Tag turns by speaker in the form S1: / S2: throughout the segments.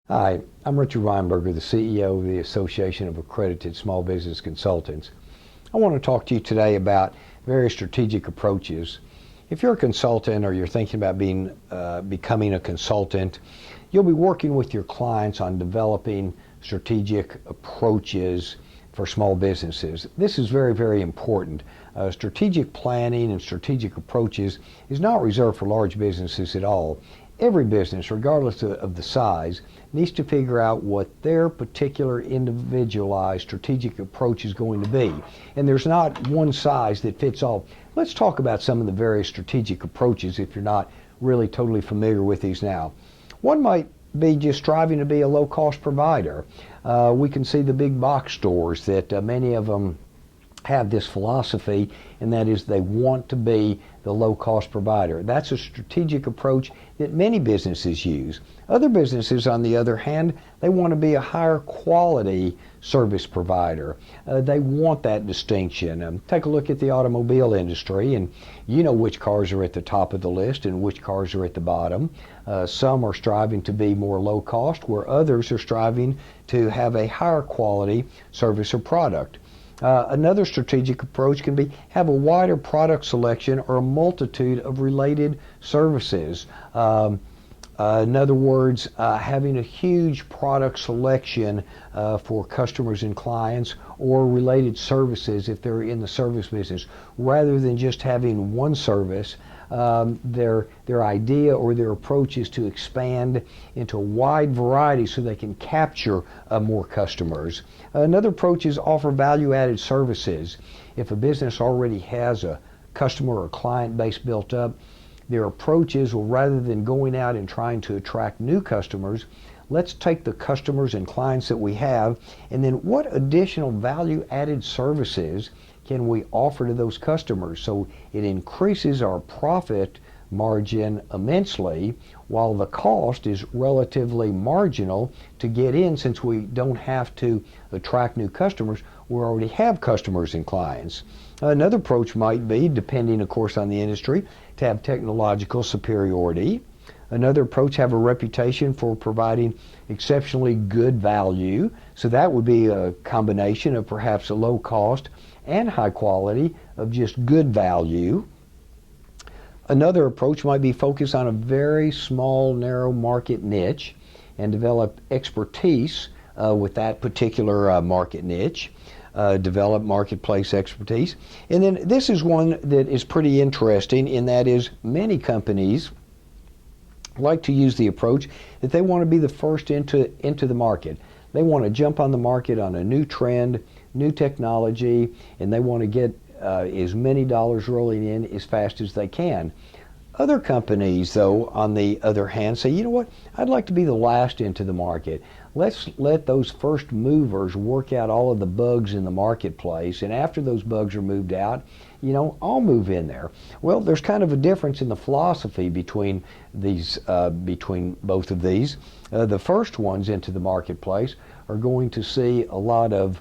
S1: Hi, I'm Richard Weinberger, the CEO of the Association of Accredited Small Business Consultants. I want to talk to you today about various strategic approaches. If you're a consultant or you're thinking about becoming a consultant, you'll be working with your clients on developing strategic approaches for small businesses. This is very, very important. Strategic planning and strategic approaches is not reserved for large businesses at all. Every business, regardless of the size, needs to figure out what their particular individualized strategic approach is going to be. And there's not one size that fits all. Let's talk about some of the various strategic approaches if you're not really totally familiar with these now. One might be just striving to be a low-cost provider. We can see the big box stores that many of them have this philosophy, and that is they want to be the low-cost provider. That's a strategic approach that many businesses use. Other businesses, on the other hand, they want to be a higher quality service provider. They want that distinction. Take a look at the automobile industry, and you know which cars are at the top of the list and which cars are at the bottom. Some are striving to be more low cost, where others are striving to have a higher quality service or product. Another strategic approach can be have a wider product selection or a multitude of related services. In other words, having a huge product selection for customers and clients, or related services if they're in the service business, rather than just having one service. Their idea or their approach is to expand into a wide variety so they can capture more customers. Another approach is offer value-added services. If a business already has a customer or client base built up, their approach is, well, rather than going out and trying to attract new customers, let's take the customers and clients that we have, and then what additional value-added services can we offer to those customers, so it increases our profit margin immensely, while the cost is relatively marginal to get in, since we don't have to attract new customers. We already have customers and clients. Another approach might be, depending of course on the industry, to have technological superiority. Another approach, have a reputation for providing exceptionally good value. So that would be a combination of perhaps a low cost and high quality of just good value. Another approach might be focus on a very small, narrow market niche and develop expertise with that particular market niche. Develop marketplace expertise. And then this is one that is pretty interesting, and that is many companies like to use the approach that they want to be the first into the market. They want to jump on the market on a new trend, new technology, and they want to get as many dollars rolling in as fast as they can. Other companies, though, on the other hand, say, you know what, I'd like to be the last into the market. Let's let those first movers work out all of the bugs in the marketplace, and after those bugs are moved out, you know, I'll move in there. Well, there's kind of a difference in the philosophy between these, between both of these. The first ones into the marketplace are going to see a lot of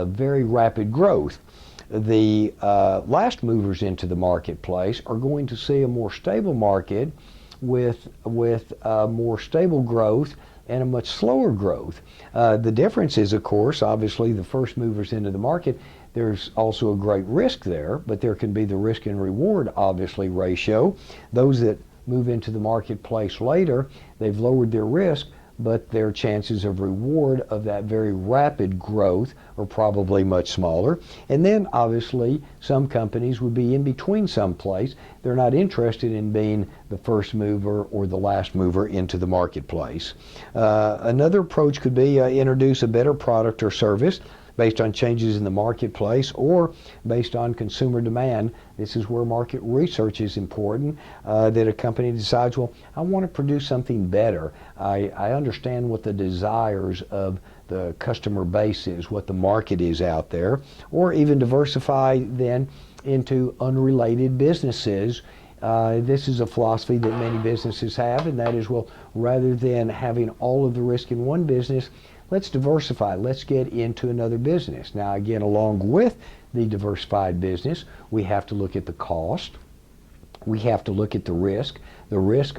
S1: very rapid growth. The last movers into the marketplace are going to see a more stable market with more stable growth and a much slower growth. The difference is, of course, obviously the first movers into the market, there's also a great risk there, but there can be the risk and reward, obviously, ratio. Those that move into the marketplace later, they've lowered their risk, but their chances of reward of that very rapid growth are probably much smaller. And then obviously some companies would be in between someplace. They're not interested in being the first mover or the last mover into the marketplace. Another approach could be introduce a better product or service based on changes in the marketplace or based on consumer demand. This is where market research is important, that a company decides, well, I want to produce something better. I understand what the desires of the customer base is, what the market is out there, or even diversify then into unrelated businesses. This is a philosophy that many businesses have, and that is, well, rather than having all of the risk in one business, let's diversify. Let's get into another business. Now, again, along with the diversified business, we have to look at the cost. We have to look at the risk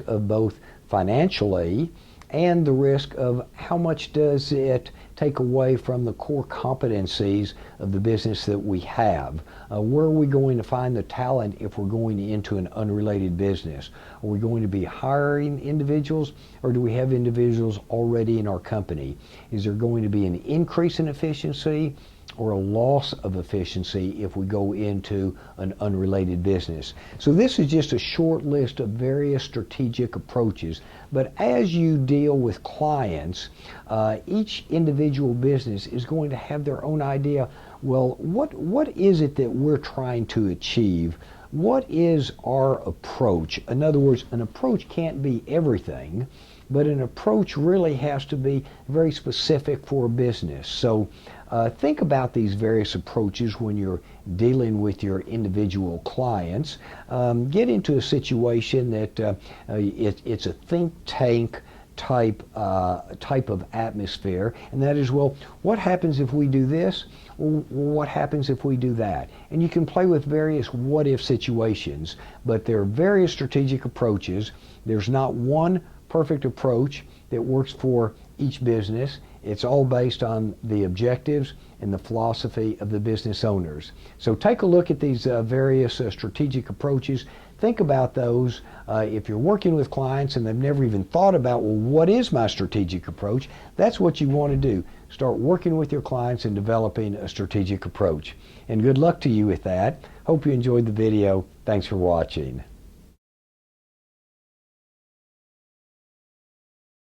S1: of both financially and the risk of how much does it take away from the core competencies of the business that we have. Where are we going to find the talent if we're going into an unrelated business? Are we going to be hiring individuals, or do we have individuals already in our company? Is there going to be an increase in efficiency or a loss of efficiency if we go into an unrelated business? So this is just a short list of various strategic approaches. But as you deal with clients, each individual business is going to have their own idea. Well, what is it that we're trying to achieve? What is our approach? In other words, an approach can't be everything, but an approach really has to be very specific for a business. So think about these various approaches when you're dealing with your individual clients. Get into a situation that it's a think tank type of atmosphere, and that is, well, what happens if we do this? Well, what happens if we do that? And you can play with various what-if situations, but there are various strategic approaches. There's not one perfect approach that works for each business. It's all based on the objectives and the philosophy of the business owners. So take a look at these various strategic approaches. Think about those. If you're working with clients and they've never even thought about, well, what is my strategic approach? That's what you want to do. Start working with your clients and developing a strategic approach. And good luck to you with that. Hope you enjoyed the video. Thanks for watching.